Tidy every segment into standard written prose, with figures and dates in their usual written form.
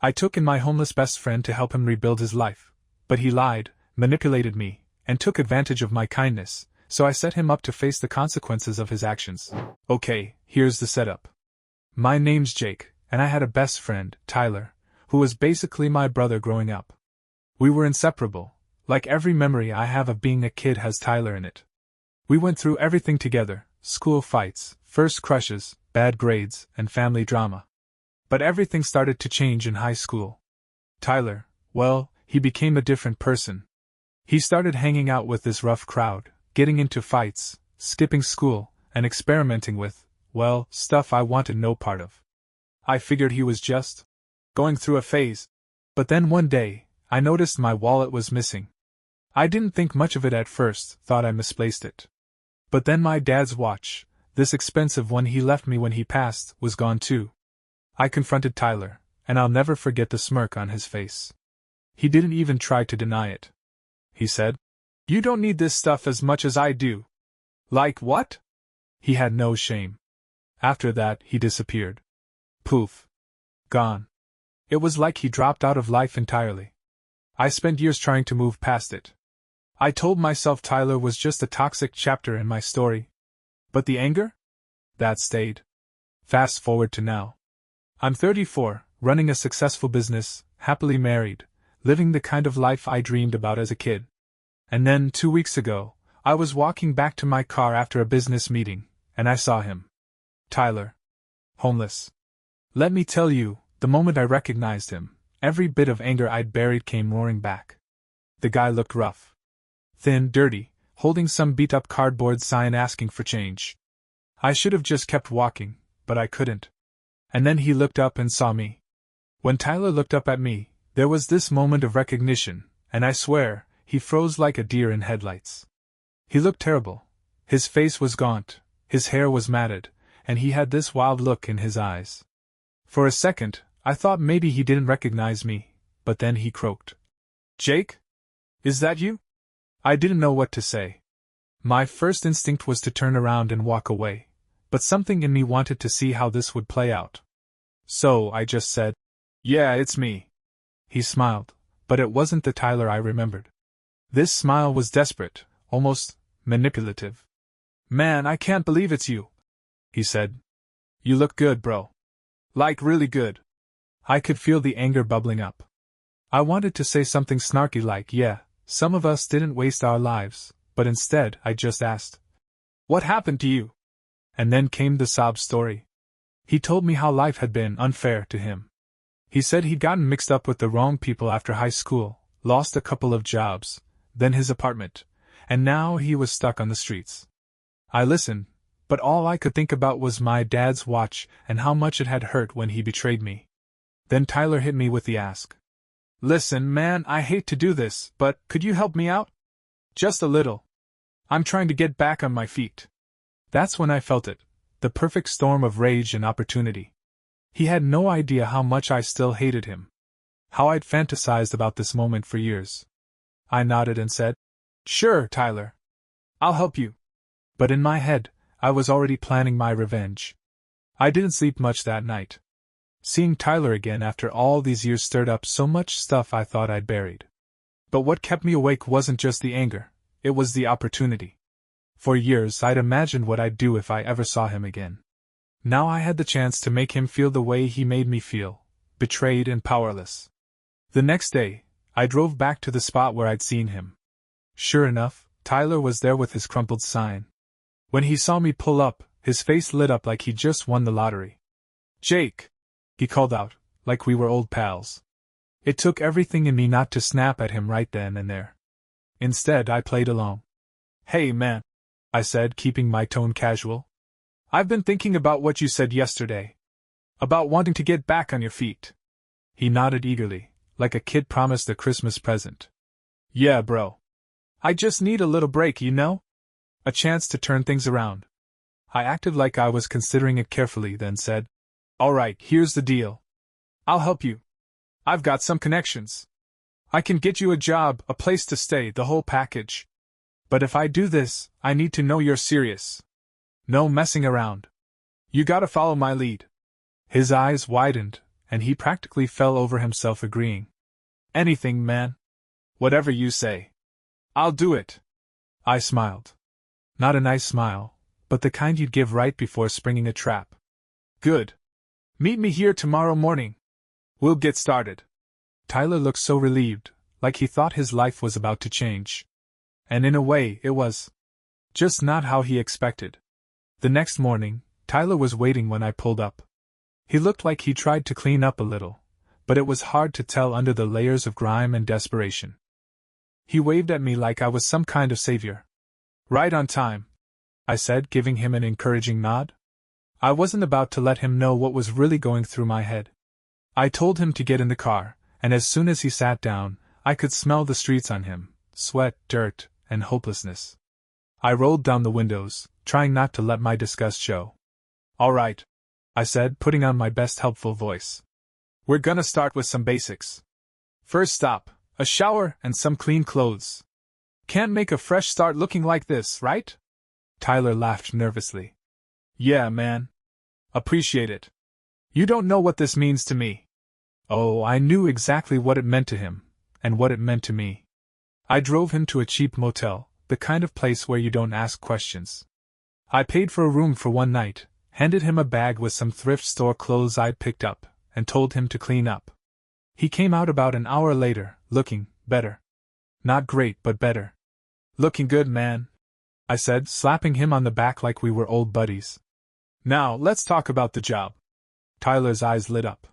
I took in my homeless best friend to help him rebuild his life, but he lied, manipulated me, and took advantage of my kindness, so I set him up to face the consequences of his actions. Okay, here's the setup. My name's Jake, and I had a best friend, Tyler, who was basically my brother growing up. We were inseparable, like every memory I have of being a kid has Tyler in it. We went through everything together: school fights, first crushes, bad grades, and family drama. But everything started to change in high school. Tyler, well, he became a different person. He started hanging out with this rough crowd, getting into fights, skipping school, and experimenting with, well, stuff I wanted no part of. I figured he was just going through a phase. But then one day, I noticed my wallet was missing. I didn't think much of it at first, thought I misplaced it. But then my dad's watch, this expensive one he left me when he passed, was gone too. I confronted Tyler, and I'll never forget the smirk on his face. He didn't even try to deny it. He said, "You don't need this stuff as much as I do." Like what? He had no shame. After that, he disappeared. Poof. Gone. It was like he dropped out of life entirely. I spent years trying to move past it. I told myself Tyler was just a toxic chapter in my story. But the anger? That stayed. Fast forward to now. I'm 34, running a successful business, happily married, living the kind of life I dreamed about as a kid. And then, 2 weeks ago, I was walking back to my car after a business meeting, and I saw him. Tyler. Homeless. Let me tell you, the moment I recognized him, every bit of anger I'd buried came roaring back. The guy looked rough. Thin, dirty, holding some beat-up cardboard sign asking for change. I should have just kept walking, but I couldn't. And then he looked up and saw me. When Tyler looked up at me, there was this moment of recognition, and I swear, he froze like a deer in headlights. He looked terrible. His face was gaunt, his hair was matted, and he had this wild look in his eyes. For a second, I thought maybe he didn't recognize me, but then he croaked. "Jake? Is that you?" I didn't know what to say. My first instinct was to turn around and walk away, but something in me wanted to see how this would play out. So I just said, "Yeah, it's me." He smiled, but it wasn't the Tyler I remembered. This smile was desperate, almost manipulative. "Man, I can't believe it's you," he said. "You look good, bro. Like really good." I could feel the anger bubbling up. I wanted to say something snarky like, "Yeah, some of us didn't waste our lives," but instead I just asked, "What happened to you?" And then came the sob story. He told me how life had been unfair to him. He said he'd gotten mixed up with the wrong people after high school, lost a couple of jobs, then his apartment, and now he was stuck on the streets. I listened, but all I could think about was my dad's watch and how much it had hurt when he betrayed me. Then Tyler hit me with the ask. "Listen, man, I hate to do this, but could you help me out? Just a little. I'm trying to get back on my feet." That's when I felt it, the perfect storm of rage and opportunity. He had no idea how much I still hated him. How I'd fantasized about this moment for years. I nodded and said, "Sure, Tyler. I'll help you." But in my head, I was already planning my revenge. I didn't sleep much that night. Seeing Tyler again after all these years stirred up so much stuff I thought I'd buried. But what kept me awake wasn't just the anger, it was the opportunity. For years I'd imagined what I'd do if I ever saw him again. Now I had the chance to make him feel the way he made me feel, betrayed and powerless. The next day, I drove back to the spot where I'd seen him. Sure enough, Tyler was there with his crumpled sign. When he saw me pull up, his face lit up like he'd just won the lottery. "Jake!" he called out, like we were old pals. It took everything in me not to snap at him right then and there. Instead, I played along. "Hey, man," I said, keeping my tone casual. "I've been thinking about what you said yesterday. About wanting to get back on your feet." He nodded eagerly, like a kid promised a Christmas present. "Yeah, bro. I just need a little break, you know? A chance to turn things around." I acted like I was considering it carefully, then said, "Alright, here's the deal. I'll help you. I've got some connections. I can get you a job, a place to stay, the whole package. But if I do this, I need to know you're serious. No messing around. You gotta follow my lead." His eyes widened, and he practically fell over himself agreeing. Anything, man. Whatever you say. I'll do it. I smiled. Not a nice smile, but the kind you'd give right before springing a trap. Good. Meet me here tomorrow morning. We'll get started. Tyler looked so relieved, like he thought his life was about to change. And in a way, it was. Just not how he expected. The next morning, Tyler was waiting when I pulled up. He looked like he tried to clean up a little, but it was hard to tell under the layers of grime and desperation. He waved at me like I was some kind of savior. Right on time, I said, giving him an encouraging nod. I wasn't about to let him know what was really going through my head. I told him to get in the car, and as soon as he sat down, I could smell the streets on him, sweat, dirt, and hopelessness. I rolled down the windows, trying not to let my disgust show. All right, I said, putting on my best helpful voice. We're gonna start with some basics. First stop, a shower and some clean clothes. Can't make a fresh start looking like this, right? Tyler laughed nervously. Yeah, man. Appreciate it. You don't know what this means to me. Oh, I knew exactly what it meant to him, and what it meant to me. I drove him to a cheap motel, the kind of place where you don't ask questions. I paid for a room for one night, handed him a bag with some thrift store clothes I'd picked up, and told him to clean up. He came out about an hour later, looking better. Not great, but better. Looking good, man, I said, slapping him on the back like we were old buddies. Now, let's talk about the job. Tyler's eyes lit up.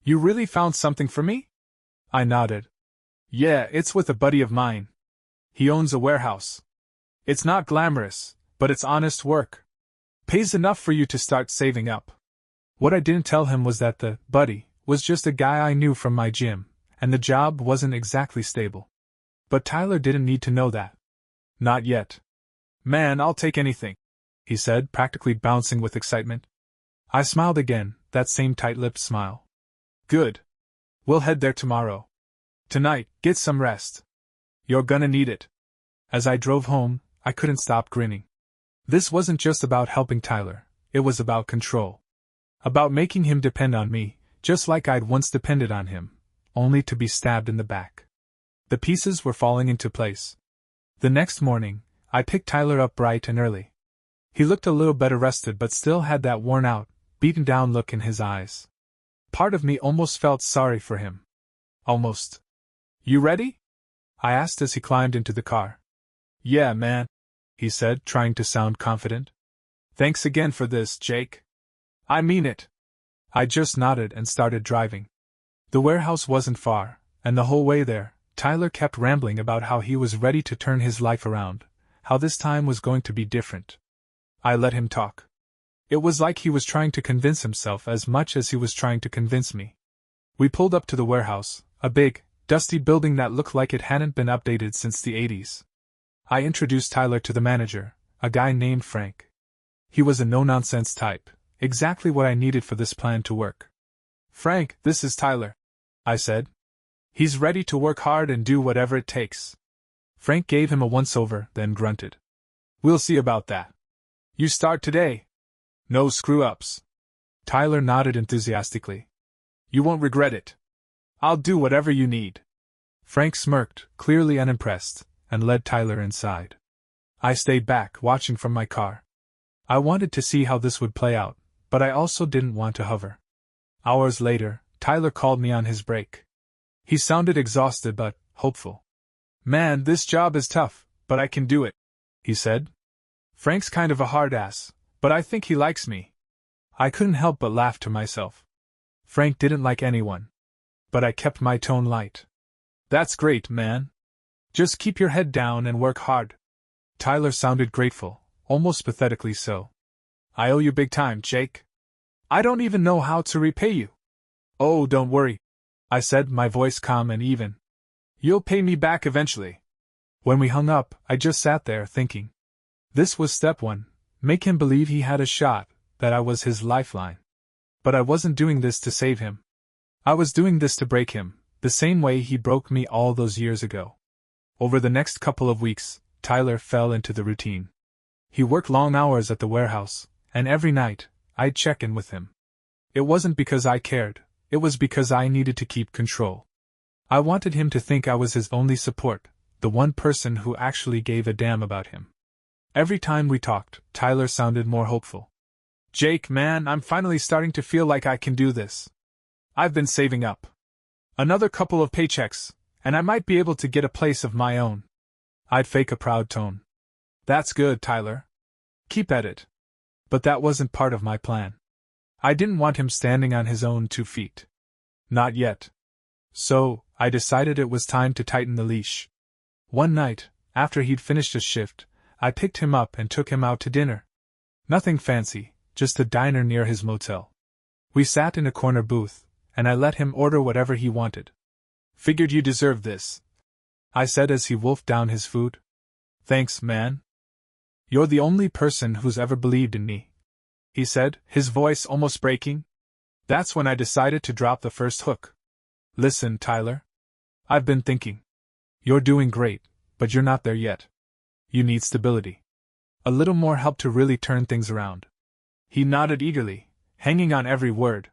You really found something for me? I nodded. Yeah, it's with a buddy of mine. He owns a warehouse. It's not glamorous, but it's honest work. Pays enough for you to start saving up. What I didn't tell him was that the buddy was just a guy I knew from my gym, and the job wasn't exactly stable. But Tyler didn't need to know that. Not yet. Man, I'll take anything, he said, practically bouncing with excitement. I smiled again, that same tight-lipped smile. Good. We'll head there tomorrow. Tonight, get some rest. You're gonna need it. As I drove home, I couldn't stop grinning. This wasn't just about helping Tyler, it was about control. About making him depend on me, just like I'd once depended on him, only to be stabbed in the back. The pieces were falling into place. The next morning, I picked Tyler up bright and early. He looked a little better rested but still had that worn-out, beaten-down look in his eyes. Part of me almost felt sorry for him. Almost. You ready? I asked as he climbed into the car. Yeah, man, he said, trying to sound confident. Thanks again for this, Jake. I mean it. I just nodded and started driving. The warehouse wasn't far, and the whole way there, Tyler kept rambling about how he was ready to turn his life around, how this time was going to be different. I let him talk. It was like he was trying to convince himself as much as he was trying to convince me. We pulled up to the warehouse, a big, dusty building that looked like it hadn't been updated since the 80s. I introduced Tyler to the manager, a guy named Frank. He was a no-nonsense type, exactly what I needed for this plan to work. Frank, this is Tyler, I said. He's ready to work hard and do whatever it takes. Frank gave him a once-over, then grunted. We'll see about that. You start today. No screw-ups. Tyler nodded enthusiastically. You won't regret it. I'll do whatever you need. Frank smirked, clearly unimpressed, and led Tyler inside. I stayed back, watching from my car. I wanted to see how this would play out, but I also didn't want to hover. Hours later, Tyler called me on his break. He sounded exhausted but hopeful. Man, this job is tough, but I can do it, he said. Frank's kind of a hard ass, but I think he likes me. I couldn't help but laugh to myself. Frank didn't like anyone. But I kept my tone light. That's great, man. Just keep your head down and work hard. Tyler sounded grateful, almost pathetically so. I owe you big time, Jake. I don't even know how to repay you. Oh, don't worry, I said, my voice calm and even. You'll pay me back eventually. When we hung up, I just sat there thinking. This was step one, make him believe he had a shot, that I was his lifeline. But I wasn't doing this to save him. I was doing this to break him, the same way he broke me all those years ago. Over the next couple of weeks, Tyler fell into the routine. He worked long hours at the warehouse, and every night, I'd check in with him. It wasn't because I cared, it was because I needed to keep control. I wanted him to think I was his only support, the one person who actually gave a damn about him. Every time we talked, Tyler sounded more hopeful. Jake, man, I'm finally starting to feel like I can do this. I've been saving up. Another couple of paychecks, and I might be able to get a place of my own. I'd fake a proud tone. That's good, Tyler. Keep at it. But that wasn't part of my plan. I didn't want him standing on his own 2 feet. Not yet. So, I decided it was time to tighten the leash. One night, after he'd finished his shift, I picked him up and took him out to dinner. Nothing fancy, just a diner near his motel. We sat in a corner booth, and I let him order whatever he wanted. Figured you deserved this, I said as he wolfed down his food. Thanks, man. You're the only person who's ever believed in me, he said, his voice almost breaking. That's when I decided to drop the first hook. Listen, Tyler. I've been thinking. You're doing great, but you're not there yet. You need stability. A little more help to really turn things around. He nodded eagerly, hanging on every word.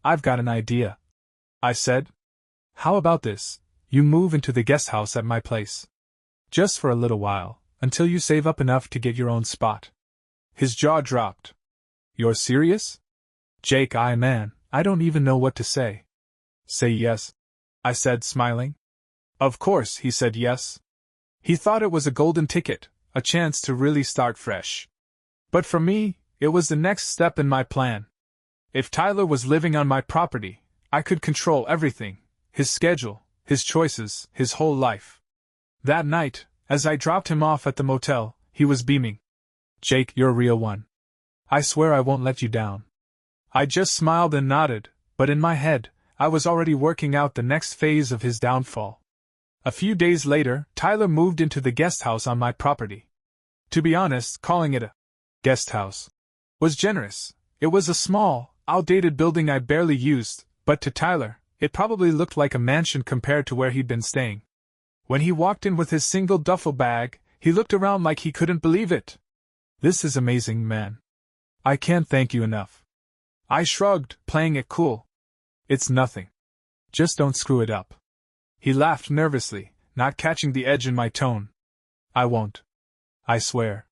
I've got an idea, I said. How about this? You move into the guest house at my place. Just for a little while, until you save up enough to get your own spot. His jaw dropped. You're serious? Jake, man, I don't even know what to say. Say yes, I said, smiling. Of course, he said yes. He thought it was a golden ticket, a chance to really start fresh. But for me, it was the next step in my plan. If Tyler was living on my property, I could control everything, his schedule, his choices, his whole life. That night, as I dropped him off at the motel, he was beaming. Jake, you're a real one. I swear I won't let you down. I just smiled and nodded, but in my head, I was already working out the next phase of his downfall. A few days later, Tyler moved into the guest house on my property. To be honest, calling it a guest house was generous. It was a small, outdated building I barely used, but to Tyler, it probably looked like a mansion compared to where he'd been staying. When he walked in with his single duffel bag, he looked around like he couldn't believe it. This is amazing, man. I can't thank you enough. I shrugged, playing it cool. It's nothing. Just don't screw it up. He laughed nervously, not catching the edge in my tone. I won't. I swear.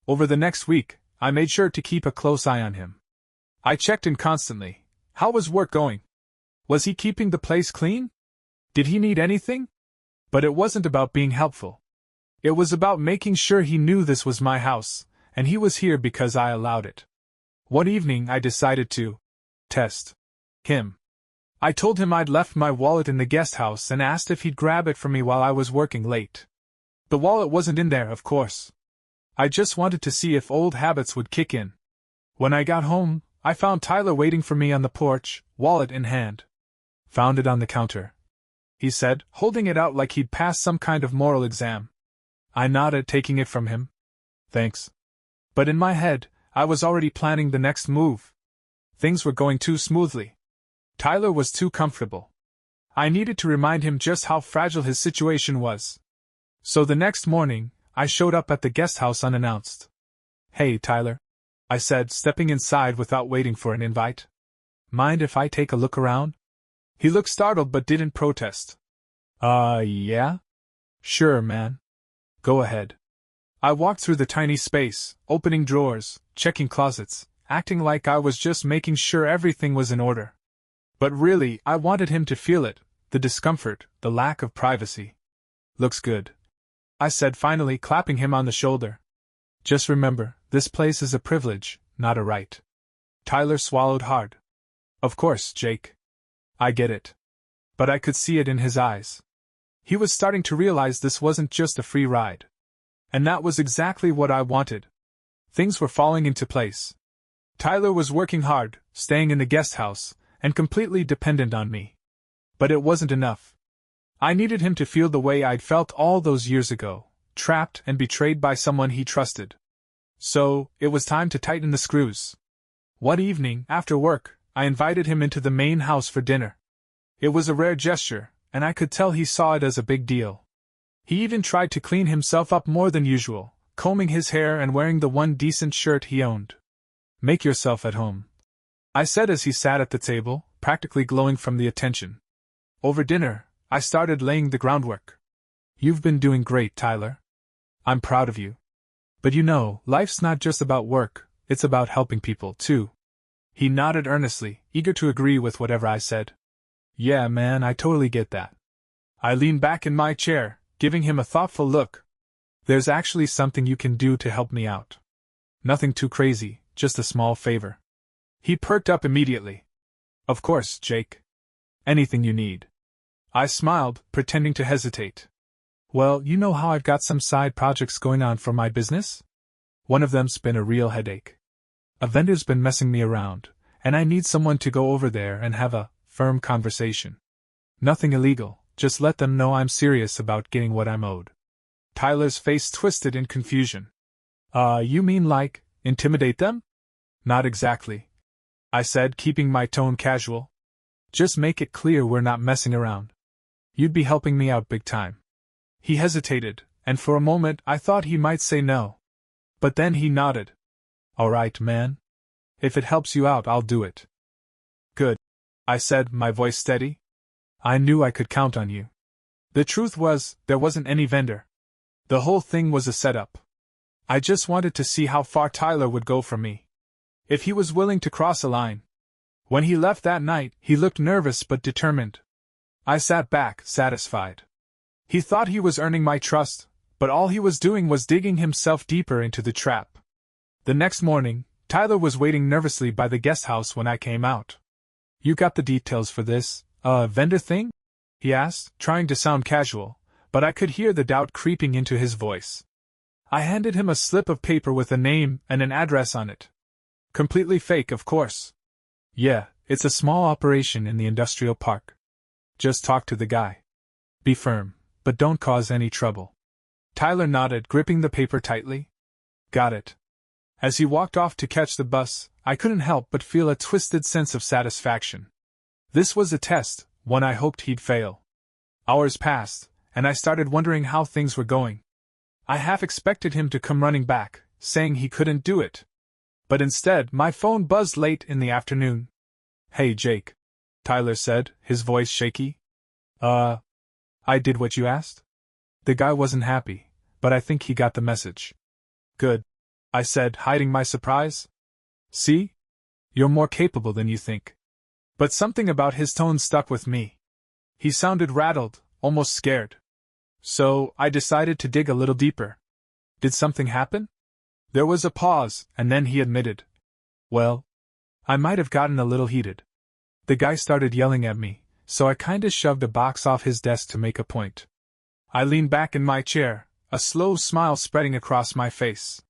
Over the next week, I made sure to keep a close eye on him. I checked in constantly. How was work going? Was he keeping the place clean? Did he need anything? But it wasn't about being helpful. It was about making sure he knew this was my house, and he was here because I allowed it. One evening I decided to test him. I told him I'd left my wallet in the guest house and asked if he'd grab it for me while I was working late. The wallet wasn't in there, of course. I just wanted to see if old habits would kick in. When I got home, I found Tyler waiting for me on the porch, wallet in hand. Found it on the counter, he said, holding it out like he'd passed some kind of moral exam. I nodded, taking it from him. Thanks. But in my head, I was already planning the next move. Things were going too smoothly. Tyler was too comfortable. I needed to remind him just how fragile his situation was. So the next morning, I showed up at the guest house unannounced. Hey, Tyler, I said, stepping inside without waiting for an invite. Mind if I take a look around? He looked startled but didn't protest. Yeah? Sure, man. Go ahead. I walked through the tiny space, opening drawers, checking closets, acting like I was just making sure everything was in order. But really, I wanted him to feel it, the discomfort, the lack of privacy. Looks good, I said, finally clapping him on the shoulder. Just remember, this place is a privilege, not a right. Tyler swallowed hard. Of course, Jake. I get it. But I could see it in his eyes. He was starting to realize this wasn't just a free ride. And that was exactly what I wanted. Things were falling into place. Tyler was working hard, staying in the guest house, and completely dependent on me. But it wasn't enough. I needed him to feel the way I'd felt all those years ago, trapped and betrayed by someone he trusted. So, it was time to tighten the screws. One evening, after work, I invited him into the main house for dinner. It was a rare gesture, and I could tell he saw it as a big deal. He even tried to clean himself up more than usual, combing his hair and wearing the one decent shirt he owned. Make yourself at home, I said as he sat at the table, practically glowing from the attention. Over dinner, I started laying the groundwork. "You've been doing great, Tyler. I'm proud of you. But you know, life's not just about work, it's about helping people, too." He nodded earnestly, eager to agree with whatever I said. "Yeah, man, I totally get that." I leaned back in my chair, giving him a thoughtful look. "There's actually something you can do to help me out. Nothing too crazy, just a small favor." He perked up immediately. "Of course, Jake. Anything you need." I smiled, pretending to hesitate. "Well, you know how I've got some side projects going on for my business? One of them's been a real headache. A vendor's been messing me around, and I need someone to go over there and have a firm conversation. Nothing illegal, just let them know I'm serious about getting what I'm owed." Tyler's face twisted in confusion. You mean like, intimidate them?" "Not exactly," I said, keeping my tone casual. "Just make it clear we're not messing around. You'd be helping me out big time." He hesitated, and for a moment I thought he might say no. But then he nodded. "All right, man. If it helps you out, I'll do it." "Good," I said, my voice steady. I knew I could count on you. The truth was, there wasn't any vendor. The whole thing was a setup. I just wanted to see how far Tyler would go for me. If he was willing to cross a line. When he left that night, he looked nervous but determined. I sat back, satisfied. He thought he was earning my trust, but all he was doing was digging himself deeper into the trap. The next morning, Tyler was waiting nervously by the guest house when I came out. "You got the details for this, vendor thing?" he asked, trying to sound casual, but I could hear the doubt creeping into his voice. I handed him a slip of paper with a name and an address on it. Completely fake, of course. "Yeah, it's a small operation in the industrial park. Just talk to the guy. Be firm, but don't cause any trouble." Tyler nodded, gripping the paper tightly. "Got it." As he walked off to catch the bus, I couldn't help but feel a twisted sense of satisfaction. This was a test, one I hoped he'd fail. Hours passed, and I started wondering how things were going. I half expected him to come running back, saying he couldn't do it. But instead, my phone buzzed late in the afternoon. "Hey, Jake," Tyler said, his voice shaky. I did what you asked?" The guy wasn't happy, but I think he got the message. "Good," I said, hiding my surprise. "See? You're more capable than you think." But something about his tone stuck with me. He sounded rattled, almost scared. So, I decided to dig a little deeper. "Did something happen?" There was a pause, and then he admitted. "Well, I might have gotten a little heated. The guy started yelling at me, so I kinda shoved a box off his desk to make a point." I leaned back in my chair, a slow smile spreading across my face.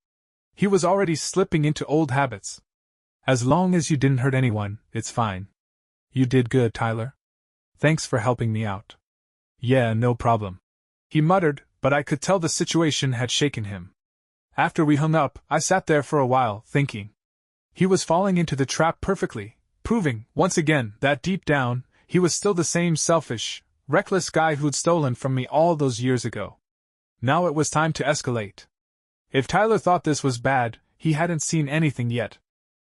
He was already slipping into old habits. "As long as you didn't hurt anyone, it's fine." "You did good, Tyler. Thanks for helping me out." "Yeah, no problem," he muttered, but I could tell the situation had shaken him. After we hung up, I sat there for a while, thinking. He was falling into the trap perfectly, proving, once again, that deep down, he was still the same selfish, reckless guy who'd stolen from me all those years ago. Now it was time to escalate. If Tyler thought this was bad, he hadn't seen anything yet.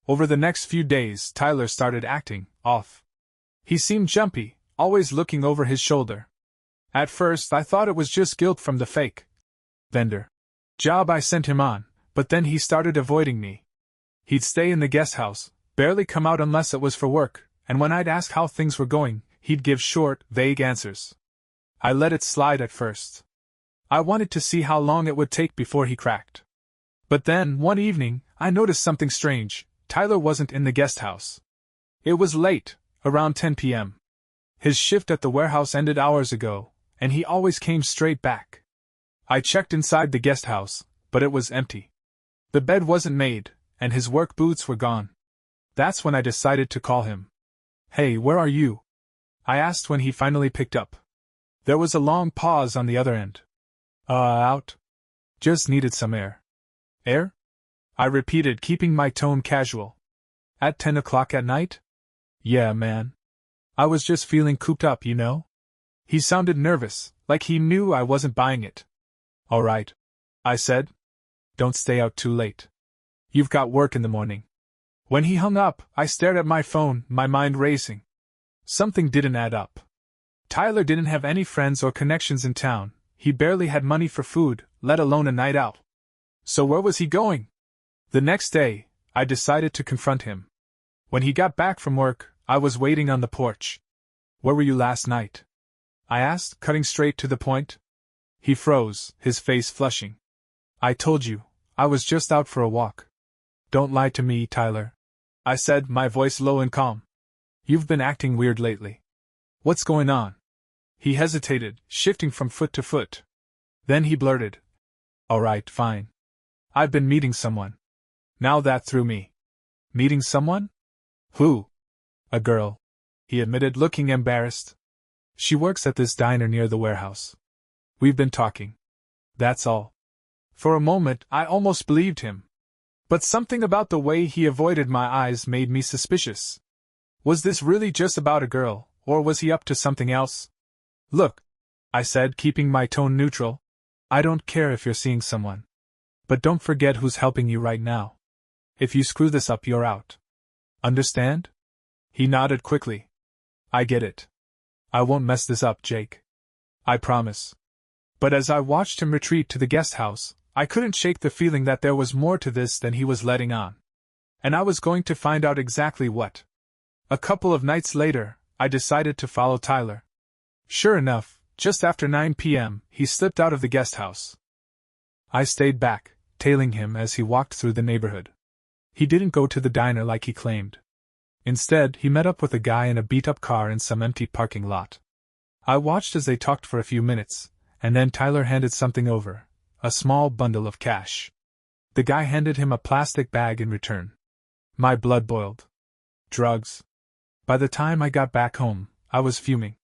Over the next few days, Tyler started acting off. He seemed jumpy, always looking over his shoulder. At first, I thought it was just guilt from the fake vendor job I sent him on, but then he started avoiding me. He'd stay in the guest house, barely come out unless it was for work, and when I'd ask how things were going, he'd give short, vague answers. I let it slide at first. I wanted to see how long it would take before he cracked. But then, one evening, I noticed something strange. Tyler wasn't in the guest house. It was late, around 10 p.m. His shift at the warehouse ended hours ago, and he always came straight back. I checked inside the guest house, but it was empty. The bed wasn't made, and his work boots were gone. That's when I decided to call him. "Hey, where are you?" I asked when he finally picked up. There was a long pause on the other end. Out. Just needed some air." "Air?" I repeated, keeping my tone casual. "At 10 o'clock at night?" "Yeah, man. I was just feeling cooped up, you know?" He sounded nervous, like he knew I wasn't buying it. "All right," I said. "Don't stay out too late. You've got work in the morning." When he hung up, I stared at my phone, my mind racing. Something didn't add up. Tyler didn't have any friends or connections in town, he barely had money for food, let alone a night out. So where was he going? The next day, I decided to confront him. When he got back from work, I was waiting on the porch. Where were you last night? I asked, cutting straight to the point. He froze, his face flushing. I told you, I was just out for a walk. Don't lie to me, Tyler, I said, my voice low and calm. You've been acting weird lately. What's going on? He hesitated, shifting from foot to foot. Then he blurted. All right, fine. I've been meeting someone. Now that threw me. Meeting someone? Who? A girl, he admitted, looking embarrassed. She works at this diner near the warehouse. We've been talking. That's all. For a moment, I almost believed him. But something about the way he avoided my eyes made me suspicious. Was this really just about a girl, or was he up to something else? Look, I said, keeping my tone neutral. I don't care if you're seeing someone. But don't forget who's helping you right now. If you screw this up, you're out. Understand? He nodded quickly. I get it. I won't mess this up, Jake. I promise. But as I watched him retreat to the guest house, I couldn't shake the feeling that there was more to this than he was letting on. And I was going to find out exactly what. A couple of nights later, I decided to follow Tyler. Sure enough, just after 9 p.m., he slipped out of the guest house. I stayed back, tailing him as he walked through the neighborhood. He didn't go to the diner like he claimed. Instead, he met up with a guy in a beat-up car in some empty parking lot. I watched as they talked for a few minutes, and then Tyler handed something over, a small bundle of cash. The guy handed him a plastic bag in return. My blood boiled. Drugs. By the time I got back home, I was fuming.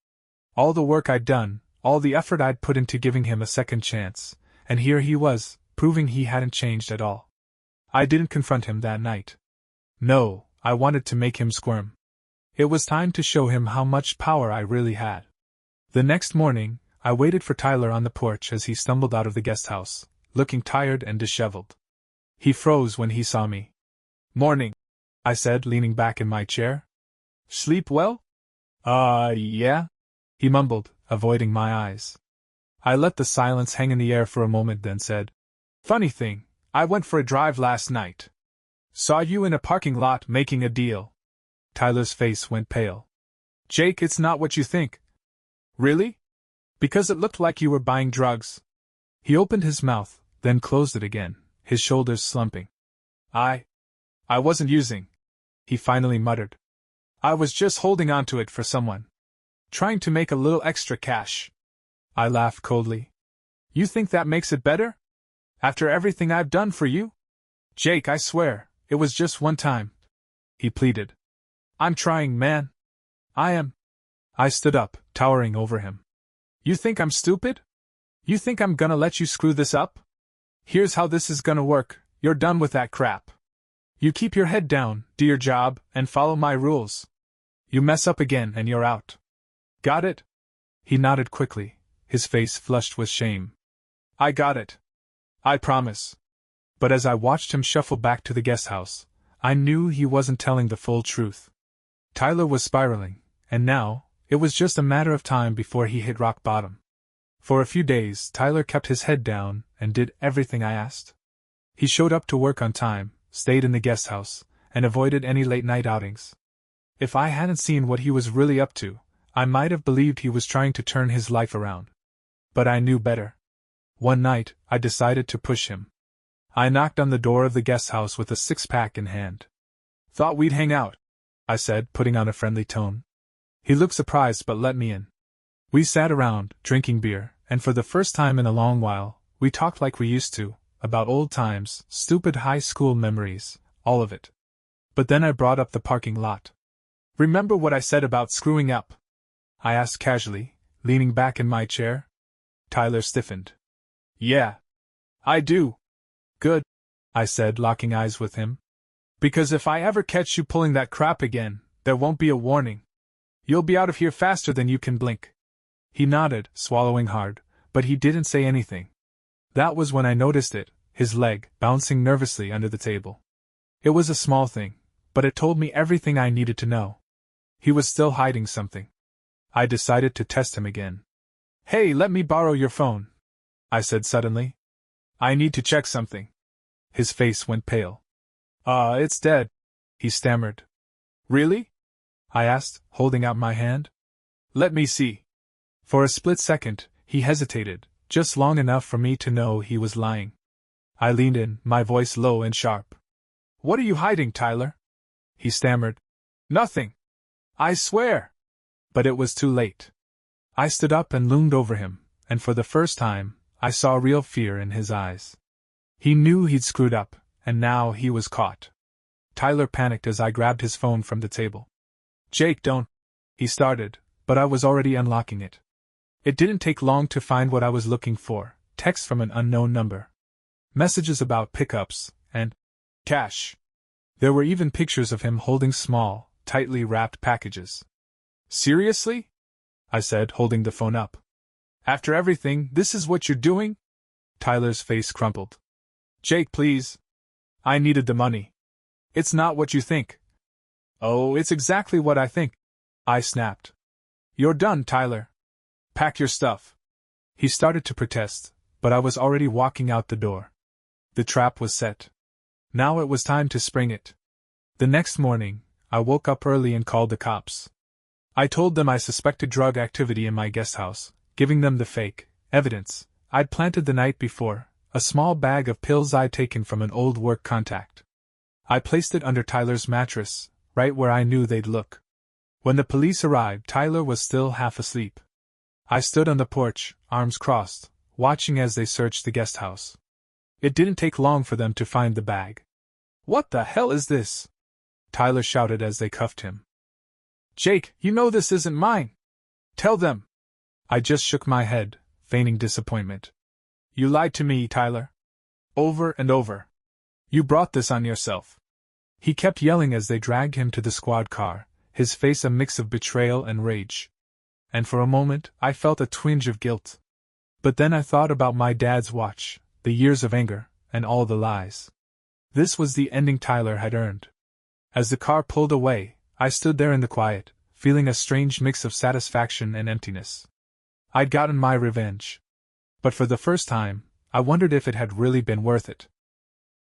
All the work I'd done, all the effort I'd put into giving him a second chance, and here he was, proving he hadn't changed at all. I didn't confront him that night. No, I wanted to make him squirm. It was time to show him how much power I really had. The next morning, I waited for Tyler on the porch as he stumbled out of the guest house, looking tired and disheveled. He froze when he saw me. Morning, I said, leaning back in my chair. Sleep well? Yeah, he mumbled, avoiding my eyes. I let the silence hang in the air for a moment, then said, Funny thing, I went for a drive last night. Saw you in a parking lot making a deal. Tyler's face went pale. Jake, it's not what you think. Really? Because it looked like you were buying drugs. He opened his mouth, then closed it again, his shoulders slumping. I wasn't using, he finally muttered. I was just holding on to it for someone. Trying to make a little extra cash. I laughed coldly. You think that makes it better? After everything I've done for you? Jake, I swear, it was just one time. He pleaded. I'm trying, man. I am. I stood up, towering over him. You think I'm stupid? You think I'm gonna let you screw this up? Here's how this is gonna work, you're done with that crap. You keep your head down, do your job, and follow my rules. You mess up again and you're out. Got it? He nodded quickly, his face flushed with shame. I got it. I promise. But as I watched him shuffle back to the guest house, I knew he wasn't telling the full truth. Tyler was spiraling, and now, it was just a matter of time before he hit rock bottom. For a few days, Tyler kept his head down and did everything I asked. He showed up to work on time, stayed in the guest house, and avoided any late-night outings. If I hadn't seen what he was really up to, I might have believed he was trying to turn his life around. But I knew better. One night, I decided to push him. I knocked on the door of the guest house with a six-pack in hand. Thought we'd hang out, I said, putting on a friendly tone. He looked surprised but let me in. We sat around, drinking beer, and for the first time in a long while, we talked like we used to, about old times, stupid high school memories, all of it. But then I brought up the parking lot. Remember what I said about screwing up? I asked casually, leaning back in my chair. Tyler stiffened. Yeah. I do. Good, I said, locking eyes with him. Because if I ever catch you pulling that crap again, there won't be a warning. You'll be out of here faster than you can blink. He nodded, swallowing hard, but he didn't say anything. That was when I noticed it, his leg, bouncing nervously under the table. It was a small thing, but it told me everything I needed to know. He was still hiding something. I decided to test him again. Hey, let me borrow your phone, I said suddenly. I need to check something. His face went pale. It's dead, he stammered. Really? I asked, holding out my hand. Let me see. For a split second, he hesitated, just long enough for me to know he was lying. I leaned in, my voice low and sharp. What are you hiding, Tyler? He stammered. Nothing. I swear. But it was too late. I stood up and loomed over him, and for the first time, I saw real fear in his eyes. He knew he'd screwed up, and now he was caught. Tyler panicked as I grabbed his phone from the table. Jake, don't. He started, but I was already unlocking it. It didn't take long to find what I was looking for, text from an unknown number. Messages about pickups, and cash. There were even pictures of him holding small, tightly wrapped packages. Seriously? I said, holding the phone up. After everything, this is what you're doing? Tyler's face crumpled. Jake, please. I needed the money. It's not what you think. Oh, it's exactly what I think, I snapped. You're done, Tyler. Pack your stuff. He started to protest, but I was already walking out the door. The trap was set. Now it was time to spring it. The next morning, I woke up early and called the cops. I told them I suspected drug activity in my guest house, giving them the fake evidence I'd planted the night before, a small bag of pills I'd taken from an old work contact. I placed it under Tyler's mattress, right where I knew they'd look. When the police arrived, Tyler was still half asleep. I stood on the porch, arms crossed, watching as they searched the guest house. It didn't take long for them to find the bag. What the hell is this? Tyler shouted as they cuffed him. Jake, you know this isn't mine. Tell them. I just shook my head, feigning disappointment. You lied to me, Tyler. Over and over. You brought this on yourself. He kept yelling as they dragged him to the squad car, his face a mix of betrayal and rage. And for a moment, I felt a twinge of guilt. But then I thought about my dad's watch, the years of anger, and all the lies. This was the ending Tyler had earned. As the car pulled away, I stood there in the quiet, feeling a strange mix of satisfaction and emptiness. I'd gotten my revenge. But for the first time, I wondered if it had really been worth it.